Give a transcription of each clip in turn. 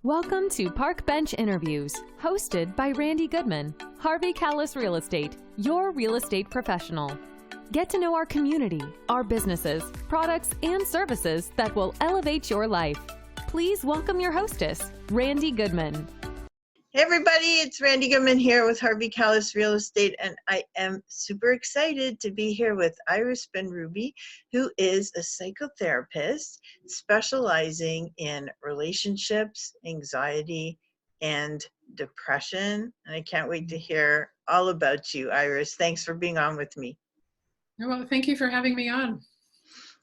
Welcome to Park Bench Interviews, hosted by Randy Goodman, Harvey Callis Real Estate, your real estate professional. Get to know our community, our businesses, products, and services that will elevate your life. Please welcome your hostess, Randy Goodman. Hey everybody, it's Randy Goodman here with Harvey Callis Real Estate, and I am super excited to be here with Iris Benrubi, who is a psychotherapist specializing in relationships, anxiety, and depression. And I can't wait to hear all about you, Iris. Thanks for being on with me. Well, thank you for having me on.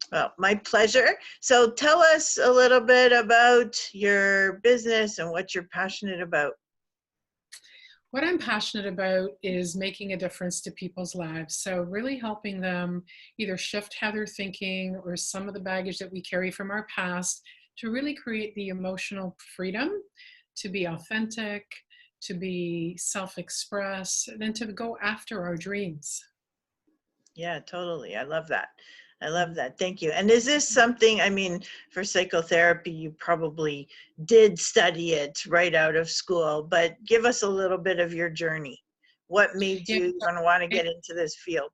Well, my pleasure. So tell us a little bit about your business and what you're passionate about. What I'm passionate about is making a difference to people's lives. So really helping them either shift how they're thinking or some of the baggage that we carry from our past to really create the emotional freedom to be authentic, to be self-express, and then to go after our dreams. Yeah, totally. I love that. I love that. Thank you. And is this something, I mean, for psychotherapy, you probably did study it right out of school, but give us a little bit of your journey. What made you even want to get into this field?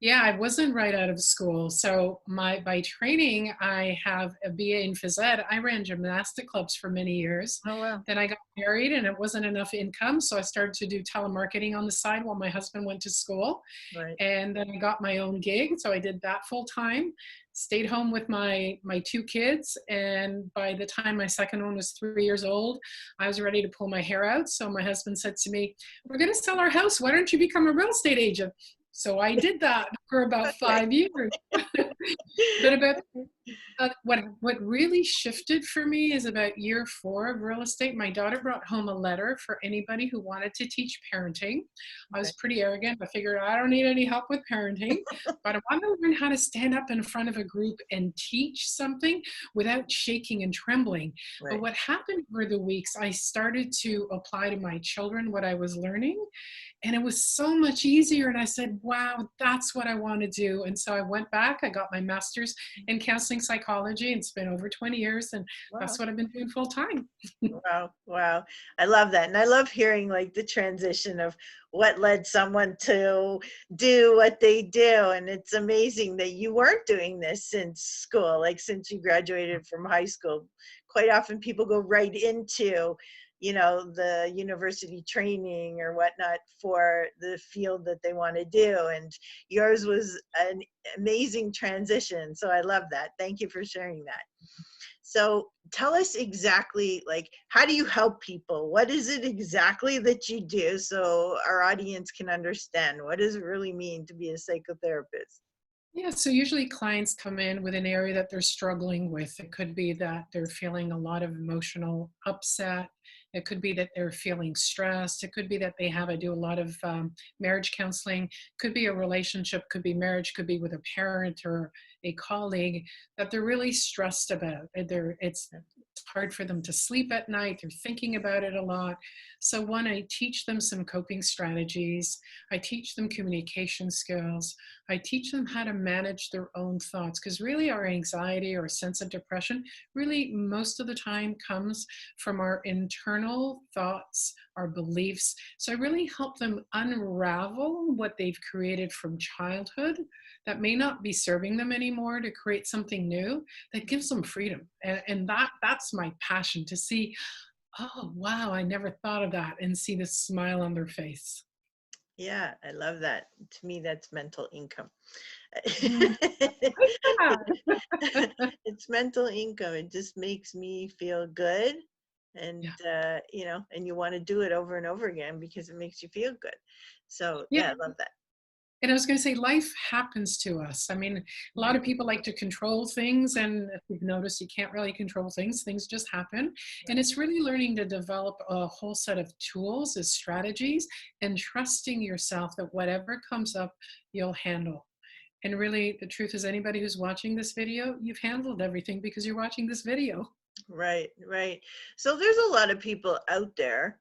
Yeah, I wasn't right out of school. So by training, I have a BA in phys ed. I ran gymnastic clubs for many years. Oh, wow. Then I got married and it wasn't enough income. So I started to do telemarketing on the side while my husband went to school. Right. And then I got my own gig. So I did that full time, stayed home with my two kids. And by the time my second one was 3 years old, I was ready to pull my hair out. So my husband said to me, "We're going to sell our house. Why don't you become a real estate agent?" So I did that for about 5 years. But what really shifted for me is about year 4 of real estate. My daughter brought home a letter for anybody who wanted to teach parenting. I was pretty arrogant. I figured I don't need any help with parenting, but I want to learn how to stand up in front of a group and teach something without shaking and trembling. Right. But what happened over the weeks, I started to apply to my children what I was learning. And it was so much easier. And I said, wow, that's what I want to do. And so I went back, I got my master's in counseling psychology, and it's been over 20 years. And that's what I've been doing full time. Wow. Wow. I love that. And I love hearing like the transition of what led someone to do what they do. And it's amazing that you weren't doing this since school, like since you graduated from high school. Quite often people go right into the university training or whatnot for the field that they want to do. And yours was an amazing transition. So I love that. Thank you for sharing that. So tell us exactly, like, how do you help people? What is it exactly that you do so our audience can understand? What does it really mean to be a psychotherapist? Yeah, so usually clients come in with an area that they're struggling with. It could be that they're feeling a lot of emotional upset. It could be that they're feeling stressed. It could be that I do a lot of marriage counseling. Could be a relationship, could be marriage, could be with a parent or a colleague that they're really stressed about. It's hard for them to sleep at night. They're thinking about it a lot. So one, I teach them some coping strategies. I teach them communication skills. I teach them how to manage their own thoughts, because really our anxiety or sense of depression really most of the time comes from our internal thoughts, our beliefs. So I really help them unravel what they've created from childhood that may not be serving them anymore to create something new that gives them freedom. And that's my passion, to see, oh, wow, I never thought of that, and see the smile on their face. Yeah, I love that. To me, that's mental income. It's mental income. It just makes me feel good. And, and you want to do it over and over again because it makes you feel good. So, yeah, I love that. And I was going to say, life happens to us. I mean, a lot of people like to control things, and if you've noticed, you can't really control things. Things just happen. And it's really learning to develop a whole set of tools as strategies and trusting yourself that whatever comes up, you'll handle. And really, the truth is, anybody who's watching this video, you've handled everything because you're watching this video. Right, right. So there's a lot of people out there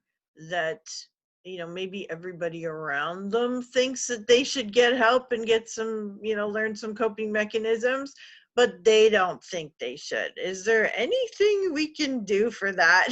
that maybe everybody around them thinks that they should get help and get some, learn some coping mechanisms. but they don't think they should. Is there anything we can do for that?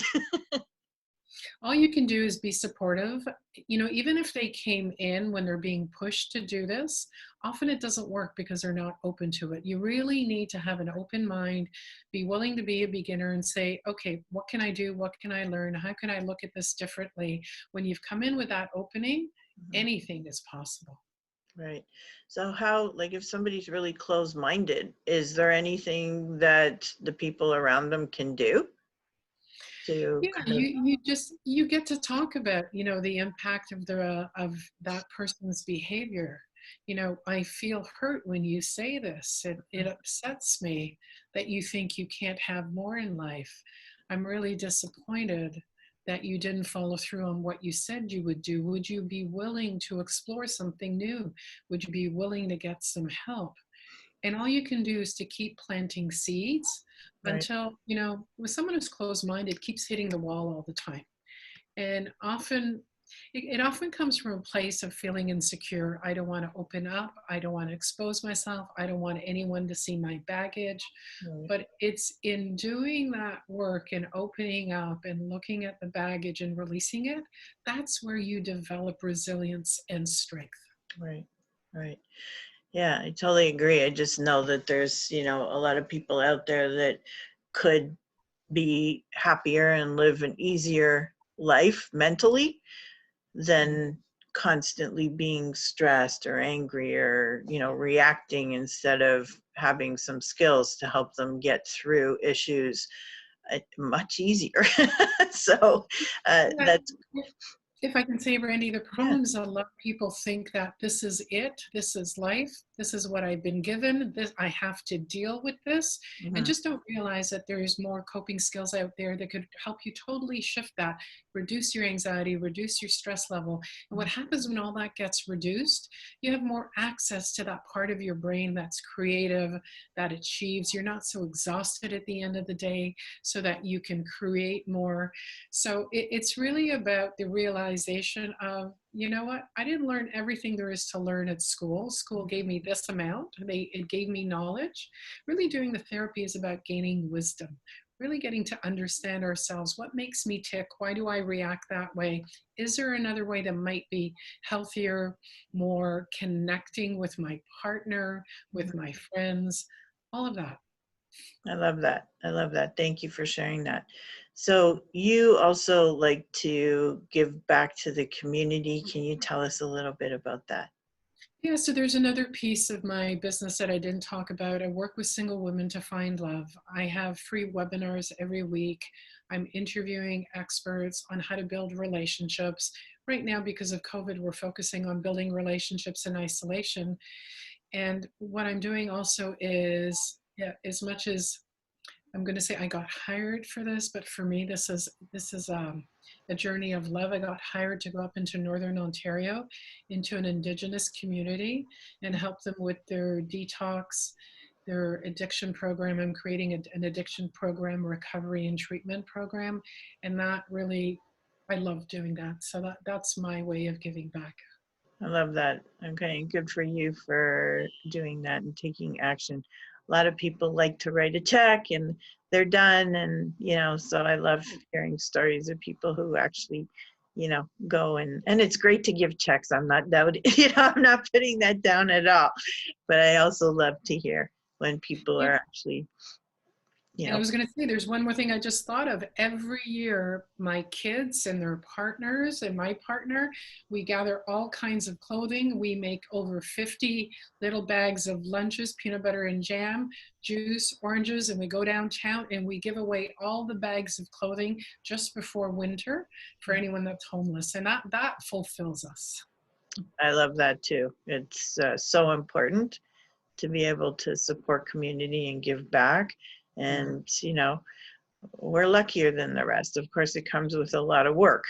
All you can do is be supportive. Even if they came in when they're being pushed to do this, often it doesn't work because they're not open to it. You really need to have an open mind, be willing to be a beginner and say, okay, what can I do? What can I learn? How can I look at this differently? When you've come in with that opening, anything is possible. Right. So how, like if somebody's really closed-minded, is there anything that the people around them can do to Yeah, kind of, you get to talk about, the impact of that person's behavior. I feel hurt when you say this. It upsets me that you think you can't have more in life. I'm really disappointed that you didn't follow through on what you said you would do. Would you be willing to explore something new? Would you be willing to get some help? And all you can do is to keep planting seeds right, until, with someone who's closed minded, keeps hitting the wall all the time. And often, it often comes from a place of feeling insecure. I don't want to open up. I don't want to expose myself. I don't want anyone to see my baggage. right, But it's in doing that work and opening up and looking at the baggage and releasing it, that's where you develop resilience and strength. right, right. Yeah, I totally agree. I just know that there's, a lot of people out there that could be happier and live an easier life mentally than constantly being stressed or angry or, reacting instead of having some skills to help them get through issues much easier. So Yeah, that's, if I can say, Randy, the yeah, problem is a lot of people think that this is it, this is life, this is what I've been given, this I have to deal with this, and mhm, just don't realize that there's more coping skills out there that could help you totally shift that, reduce your anxiety, reduce your stress level. And what happens when all that gets reduced, you have more access to that part of your brain that's creative, that achieves. You're not so exhausted at the end of the day, so that you can create more. So it's really about the realization of, you know what, I didn't learn everything there is to learn at school. School gave me this amount, it gave me knowledge. Really doing the therapy is about gaining wisdom, really getting to understand ourselves. What makes me tick? Why do I react that way? Is there another way that might be healthier, more connecting with my partner, with my friends, all of that? I love that. I love that. Thank you for sharing that. So you also like to give back to the community. Can you tell us a little bit about that? Yeah, so there's another piece of my business that I didn't talk about. I work with single women to find love. I have free webinars every week. I'm interviewing experts on how to build relationships. Right now, because of COVID, we're focusing on building relationships in isolation. And what I'm doing also is, yeah, as much as I'm going to say I got hired for this, but for me, this is a journey of love. I got hired to go up into Northern Ontario, into an Indigenous community, and help them with their detox, their addiction program. I'm creating an addiction program, recovery and treatment program, and that really, I love doing that. So that's my way of giving back. I love that. Okay, good for you for doing that and taking action. A lot of people like to write a check and they're done. And, so I love hearing stories of people who actually, go and it's great to give checks. I'm not doubting, I'm not putting that down at all. But I also love to hear when people Yeah. are actually, And I was going to say, there's one more thing I just thought of. Every year, my kids and their partners and my partner, we gather all kinds of clothing. We make over 50 little bags of lunches, peanut butter and jam, juice, oranges, and we go downtown and we give away all the bags of clothing just before winter for anyone that's homeless. And that fulfills us. I love that too. It's so important to be able to support community and give back. And, we're luckier than the rest. Of course, it comes with a lot of work,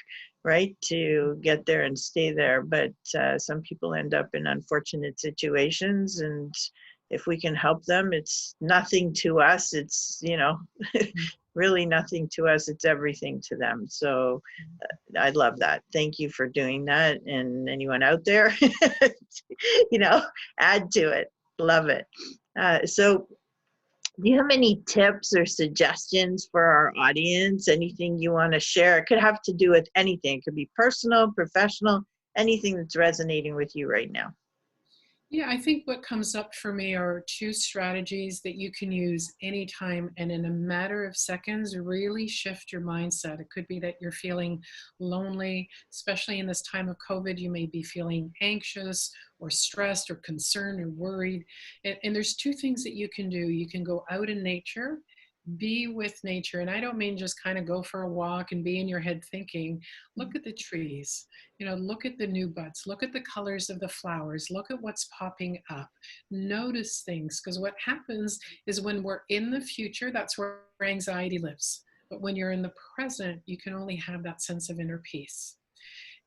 right, to get there and stay there. But some people end up in unfortunate situations. And if we can help them, it's nothing to us. It's, really nothing to us. It's everything to them. So I love that. Thank you for doing that. And anyone out there, add to it. Love it. So Do you have any tips or suggestions for our audience? Anything you want to share? It could have to do with anything. It could be personal, professional, anything that's resonating with you right now. Yeah, I think what comes up for me are two strategies that you can use anytime and in a matter of seconds really shift your mindset. It could be that you're feeling lonely, especially in this time of COVID. You may be feeling anxious or stressed or concerned or worried. And there's two things that you can do. You can go out in nature, be with nature. And I don't mean just kind of go for a walk and be in your head thinking. Look at the trees, look at the new buds, look at the colors of the flowers, look at what's popping up, notice things. Because what happens is when we're in the future, that's where anxiety lives. But when you're in the present, you can only have that sense of inner peace.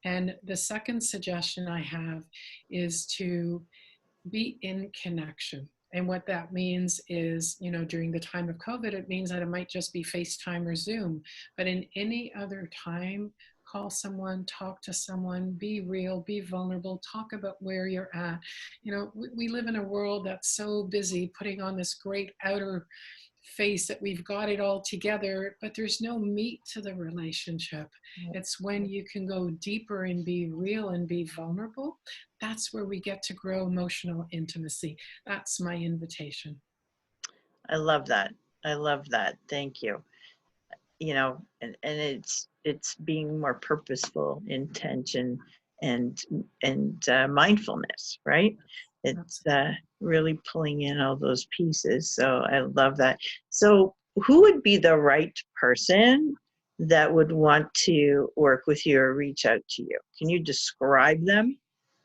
And the second suggestion I have is to be in connection. And what that means is, during the time of COVID, it means that it might just be FaceTime or Zoom. But in any other time, call someone, talk to someone, be real, be vulnerable, talk about where you're at. We live in a world that's so busy putting on this great outer face that we've got it all together, but there's no meat to the relationship. It's when you can go deeper and be real and be vulnerable. That's where we get to grow emotional intimacy. That's my invitation. I love that. I love that. Thank you. And it's being more purposeful, intention, and mindfulness, right? It's really pulling in all those pieces. So I love that. So who would be the right person that would want to work with you or reach out to you? Can you describe them?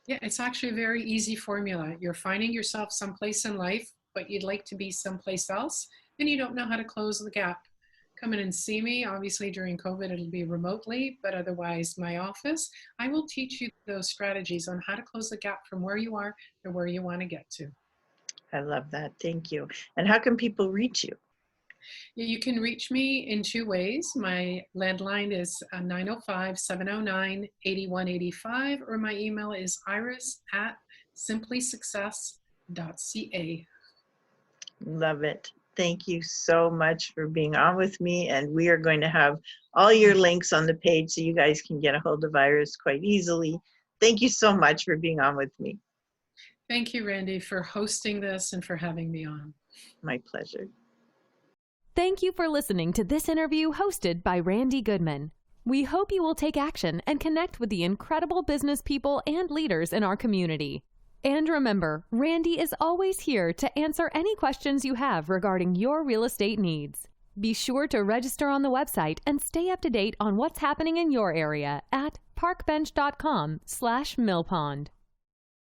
Yeah, it's actually a very easy formula. You're finding yourself someplace in life, but you'd like to be someplace else, and you don't know how to close the gap. Come in and see me. Obviously, during COVID, it'll be remotely, but otherwise, my office. I will teach you those strategies on how to close the gap from where you are to where you want to get to. I love that. Thank you. And how can people reach you? You can reach me in two ways. My landline is 905-709-8185, or my email is iris@simplysuccess.ca. Love it. Thank you so much for being on with me. And we are going to have all your links on the page so you guys can get a hold of Iris quite easily. Thank you so much for being on with me. Thank you, Randy, for hosting this and for having me on. My pleasure. Thank you for listening to this interview hosted by Randy Goodman. We hope you will take action and connect with the incredible business people and leaders in our community. And remember, Randy is always here to answer any questions you have regarding your real estate needs. Be sure to register on the website and stay up to date on what's happening in your area at parkbench.com/millpond.